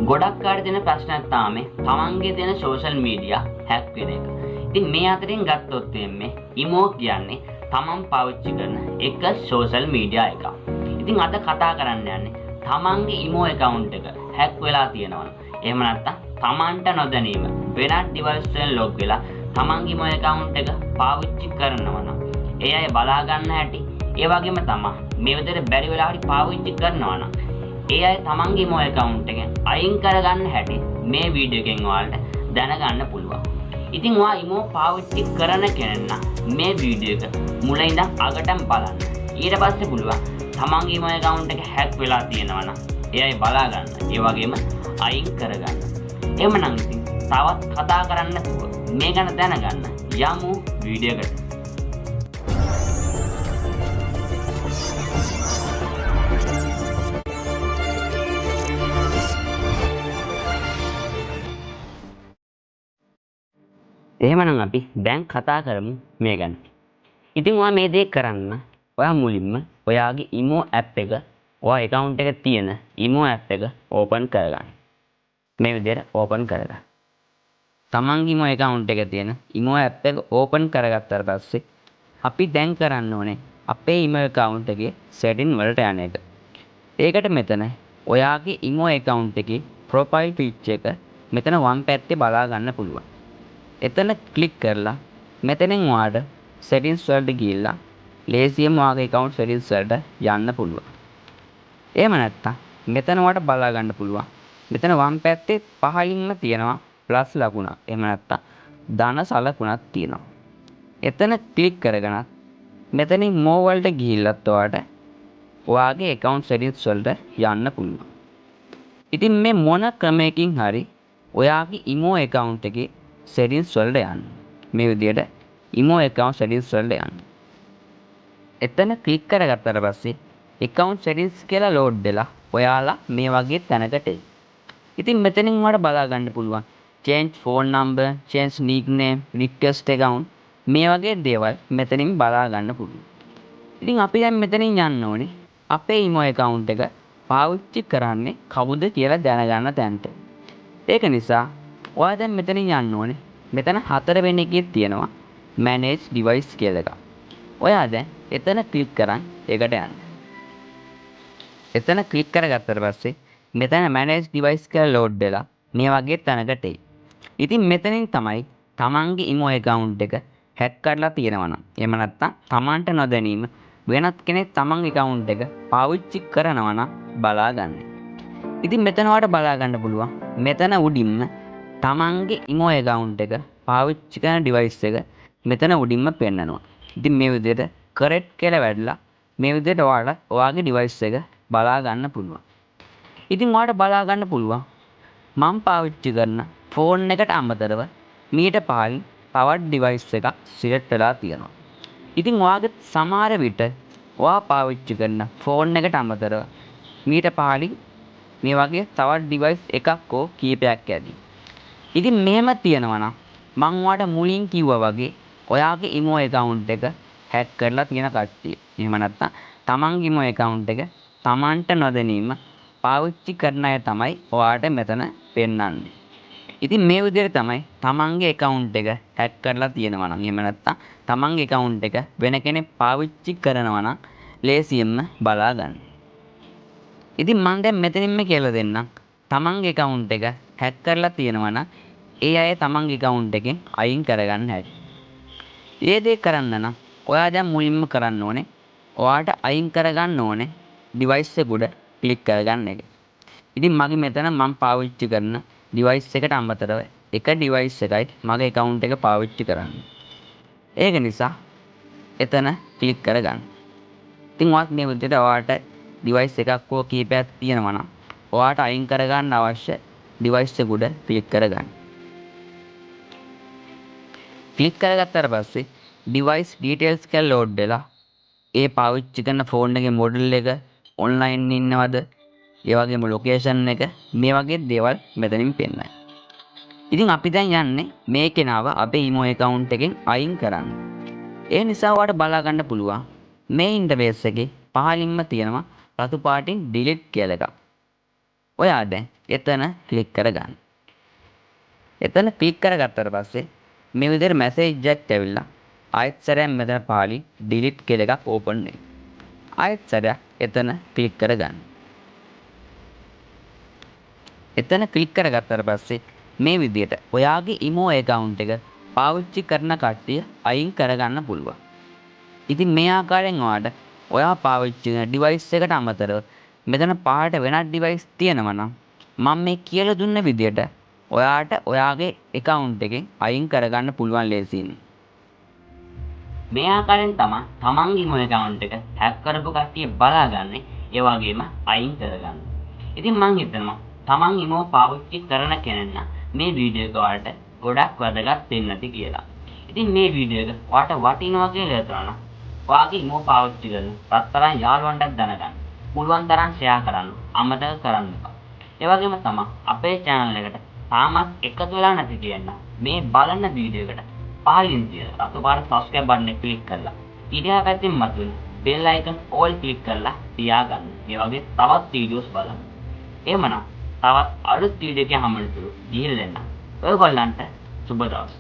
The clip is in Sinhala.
ගොඩක් අය දෙන ප්‍රශ්නයක් තමයි තමන්ගේ දෙන සෝෂල් මීඩියා හැක් වෙන එක. ඉතින් මේ අතරින් ගත්තොත් එන්නේ ඉමෝ කියන්නේ තමන් පාවිච්චි කරන එක සෝෂල් මීඩියා එකක්. ඉතින් අද කතා කරන්න යන්නේ තමන්ගේ ඉමෝ account එක හැක් වෙලා තියෙනවා. එහෙම නැත්නම් තමන්ට නොදැනීම වෙනත් device වලින් log වෙලා තමන්ගේ ඉමෝ account එක පාවිච්චි කරනවා නම් ඒ අය බලා ගන්න හැටි ඒ වගේම තමයි මේ විදිහට බැරි වෙලා හරි පාවිච්චි කරනවා නම් ඒ අය තමන්ගේ ඉමෝ account එකෙන් අයින් කරගන්න හැටි මේ වීඩියෝ එකෙන් ඔයාලට දැනගන්න පුළුවන්. ඉතින් ඔයා ඉමෝ පාවිච්චි කරන කෙනෙක් නම් මේ වීඩියෝ එක මුල ඉඳන් අගටම බලන්න. ඊට පස්සේ පුළුවන් තමන්ගේ ඉමෝ account එක හැක් වෙලා තියෙනවා නම් ඒ අය බලා ගන්න. ඒ වගේම අයින් කරගන්න. එහෙමනම් ඉතින් තවත් කතා කරන්න නැතුව මේ ගැන දැනගන්න යමු වීඩියෝ එකට. එහෙමනම් අපි දැන් කතා කරමු මේ ගැන. ඉතින් ඔයා මේ දේ කරන්න ඔයා මුලින්ම ඔයාගේ ඉමෝ ඇප් එක ඔයා account එකේ තියෙන ඉමෝ ඇප් එක ඕපන් කරගන්න. මේ විදිහට ඕපන් කරගන්න. තමන්ගේ ඉමෝ account එකේ තියෙන ඉමෝ ඇප් එක ඕපන් කරගත්තාට පස්සේ අපි දැන් කරන්න ඕනේ අපේ ඉමෝ account එකේ setting වලට යන එක. ඒකට මෙතන ඔයාගේ ඉමෝ account එකේ profile picture එක මෙතන වම් පැත්තේ බලා ගන්න පුළුවන්. එතන ක්ලික් කරලා මෙතනින් ඔයාට settings වලට ගිහිල්ලා ලේසියෙන්ම ඔයාගේ account settings වලට යන්න පුළුවන්. එහෙම නැත්නම් මෙතන ඔයාට බලා ගන්න පුළුවන්. මෙතන වම් පැත්තේ පහළින්ම තියෙනවා ප්ලස් ලකුණක්. එහෙම නැත්නම් ධන සලකුණක් තියෙනවා. එතන ක්ලික් කරගෙන මෙතනින් more වලට ගිහිල්ලත් ඔයාට ඔයාගේ account settings වලට යන්න පුළුවන්. ඉතින් මේ මොන ක්‍රමයකින් හරි ඔයාගේ ඉමෝ account එකේ settings වලට යන්න. මේ විදිහට ඉමෝ account settings වලට යන්න. එතන ක්ලික් කරගත්තාට පස්සේ account settings කියලා load වෙලා ඔයාලා මේ වගේ තැනකට එයි. ඉතින් මෙතනින් ඔයාලට බලා ගන්න පුළුවන් change phone number, change nickname, request account මේ වගේ දේවල් මෙතනින් බලා ගන්න පුළුවන්. ඉතින් අපි දැන් මෙතනින් යන්න ඕනේ අපේ ඉමෝ account එක පාවිච්චි කරන්නේ කවුද කියලා දැනගන්න තැනට. ඒක නිසා ඔයා දැන් මෙතනින් යන්න ඕනේ. මෙතන 4 වෙනි එකේ තියෙනවා manage device කියලා එකක්. ඔයා දැන් එතන ක්ලික් කරන් ඒකට යන්න. එතන ක්ලික් කරගත්තාට පස්සේ මෙතන manage device කියලා load වෙලා මේ වගේ තැනකට එයි. ඉතින් මෙතනින් තමයි තමන්ගේ ඉමෝ account එක hack කරලා තියෙනවා නම් එහෙම නැත්නම් තමන්ට නොදැනීම වෙනත් කෙනෙක් තමන් account එක පාවිච්චි කරනවා නම් බලා ගන්න. ඉතින් මෙතන ඔයාලට බලා ගන්න පුළුවන්. මෙතන උඩින්ම තමන්ගේ ඉමෝ account එක පාවිච්චි කරන device එක මෙතන උඩින්ම පෙන්නනවා. ඉතින් මේ විදිහට correct කියලා වැදලා මේ විදිහට ඔයාලා ඔයාගේ device එක බලා ගන්න පුළුවන්. ඉතින් ඔයාලට බලා ගන්න පුළුවන් මම පාවිච්චි කරන phone එකට අමතරව මීට පහලින් තවත් device එකක් select වෙලා තියෙනවා. ඉතින් ඔයාගේ සමහර විට ඔයා පාවිච්චි කරන phone එකට අමතරව මීට පහලින් මේ වගේ තවත් device එකක් හෝ කීපයක් ඇති. ඉතින් මෙහෙම තියෙනවා නම් මම ඔයාලට මුලින් කිව්වා වගේ ඔයාගේ ඉමෝ account එක hack කරලා තියෙන කට්ටිය. එහෙම නැත්නම් තමන්ගේ ඉමෝ account එක තමන්ට නොදැනීම පාවිච්චි කරන අය තමයි ඔයාලට මෙතන පෙන්වන්නේ. ඉතින් මේ විදිහට තමයි තමන්ගේ account එක hack කරලා තියෙනවා නම් එහෙම නැත්නම් තමන්ගේ account එක වෙන කෙනෙක් පාවිච්චි කරනවා නම් ලේසියෙන්ම බලා ගන්න. ඉතින් මම දැන් මෙතනින්ම කියලා දෙන්නම් තමන්ගේ account එක hack කරලා තියෙනවා නම් ඒ අය තමන්ගේ account එකෙන් අයින් කරගන්න හැටි. ඒ දේ කරන්න නම් ඔයා දැන් මුලින්ම කරන්න ඕනේ ඔයාට අයින් කරගන්න ඕනේ device එක උඩ ක්ලික් කරගන්න එක. ඉතින් මගේ මෙතන මම පාවිච්චි කරන device එකට අමතරව එක device එකයි මගේ account එක පාවිච්චි කරන්නේ. ඒක නිසා එතන ක්ලික් කරගන්න. ඉතින් ඔයාත් මේ විදිහට ඔයාට device එකක් හෝ කීපයක් තියෙනවා නම් ඔයාට අයින් කරගන්න අවශ්‍ය device එක උඩ ක්ලික් කරගන්න. ක්ලික් කරගත්තාට පස්සේ device details කියලා load වෙලා ඒ පාවිච්චි කරන phone එකේ model එක online ඉන්නවද ඒ වගේම location එක මේ වගේ දේවල් මෙතනින් පෙන්නයි. ඉතින් අපි දැන් යන්නේ මේ කෙනාව අපේ ඊමෝ account එකෙන් අයින් කරන්න. ඒ නිසා ඔයාලට බලා ගන්න පුළුවන් මේ interface එකේ පහළින්ම තියෙනවා රතු පාටින් delete කියලා එකක්. ඔයා දැන් එතන ක්ලික් කරගන්න. එතන ක්ලික් කරගත්තට පස්සේ මේ විදිහට මැසේජ් එකක් ඇවිල්ලා ආයෙත් සැරයක් මෙතන පාළි ඩිලීට් කියලා එකක් ඕපන් වෙනවා. ආයෙත් සැරයක් එතන ක්ලික් කරගන්න. එතන ක්ලික් කරගත්තට පස්සේ මේ විදිහට ඔයාගේ ඉමෝ account එක පාවිච්චි කරන කට්ටිය අයින් කරගන්න පුළුවන්. ඉතින් මේ ආකාරයෙන් ඔයා පාවිච්චි කරන ඩිවයිස් එකට අමතරව මෙතන පහළට වෙනත් ඩිවයිස් තියෙනවා නම් මම මේ කියලා දුන්න විදිහට ඔයාට ඔයාගේ account එකෙන් අයින් කරගන්න පුළුවන් ලේසියෙන්. මේ ආකාරයෙන් තමයි තමන්ගේ ඉමෝ account එක හැක් කරපු කට්ටිය බලාගන්නේ ඒ වගේම අයින් කරගන්න. ඉතින් මං හිතනවා තමන් ඉමෝ පාවිච්චි කරන කෙනෙක් නම් මේ වීඩියෝ එක ඔයාලට ගොඩක් වැදගත් වෙන්න ඇති කියලා. ඉතින් මේ වීඩියෝ එක ඔයාලට වටිනවා කියලා හිතනවා නම් ඔයාගේ ඉමෝ පාවිච්චි කරන රත්තරන් යාළුවන්ටත් දැනගන්න. පුළුවන් තරම් ෂෙයා කරන්න අමතක කරන්න එපා. ඒ වගේම තමයි අපේ channel එකට තාමත් එකතු වෙලා නැති කියන්න මේ බලන වීඩියෝ එකට පහලින් තියෙන රතු පාට subscribe button එක ක්ලික් කරලා ඊට පැත්තෙන් මතුවෙන bell icon all ක්ලික් කරලා තියාගන්න. මේ වගේ තවත් වීඩියෝස් බලන්න. එහෙමනම් තවත් අලුත් වීඩියෝ එකක් හම්බෙන්න තුරු දීලා දෙන්න. ඔයගොල්ලන්ට සුබ දවස්.